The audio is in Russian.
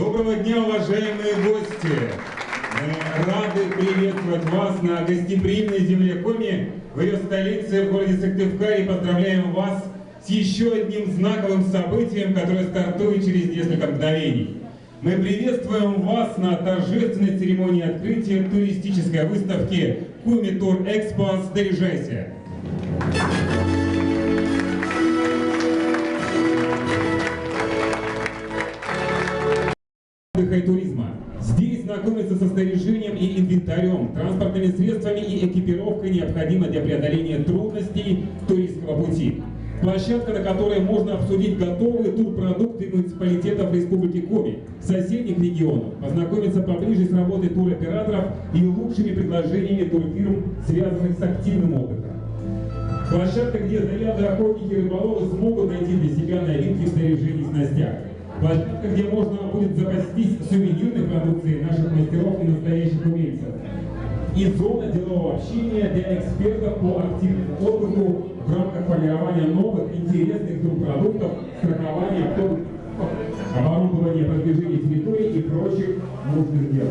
Доброго дня, уважаемые гости! Мы рады приветствовать вас на гостеприимной земле Коми, в ее столице, в городе Сыктывкаре. Поздравляем вас с еще одним знаковым событием, которое стартует через несколько мгновений. Мы приветствуем вас на торжественной церемонии открытия туристической выставки Коми Тур Экспо «Заряжайся». Отдыха и туризма. Здесь знакомиться со снаряжением и инвентарем, транспортными средствами и экипировкой, необходимой для преодоления трудностей туристского пути. Площадка, на которой можно обсудить готовые турпродукты муниципалитетов Республики Коми, соседних регионов, познакомиться поближе с работой туроператоров и лучшими предложениями турфирм, связанных с активным отдыхом. Площадка, где заядлые охотники и рыболовы смогут найти для себя новинки в снаряжении и снастях. Площадка, где можно будет запастись сувенирной продукцией наших мастеров и настоящих умельцев. И зона делового общения для экспертов по активному отдыху в рамках формирования новых интересных турпродуктов, страхования, оборудования продвижения территории и прочих нужных дел.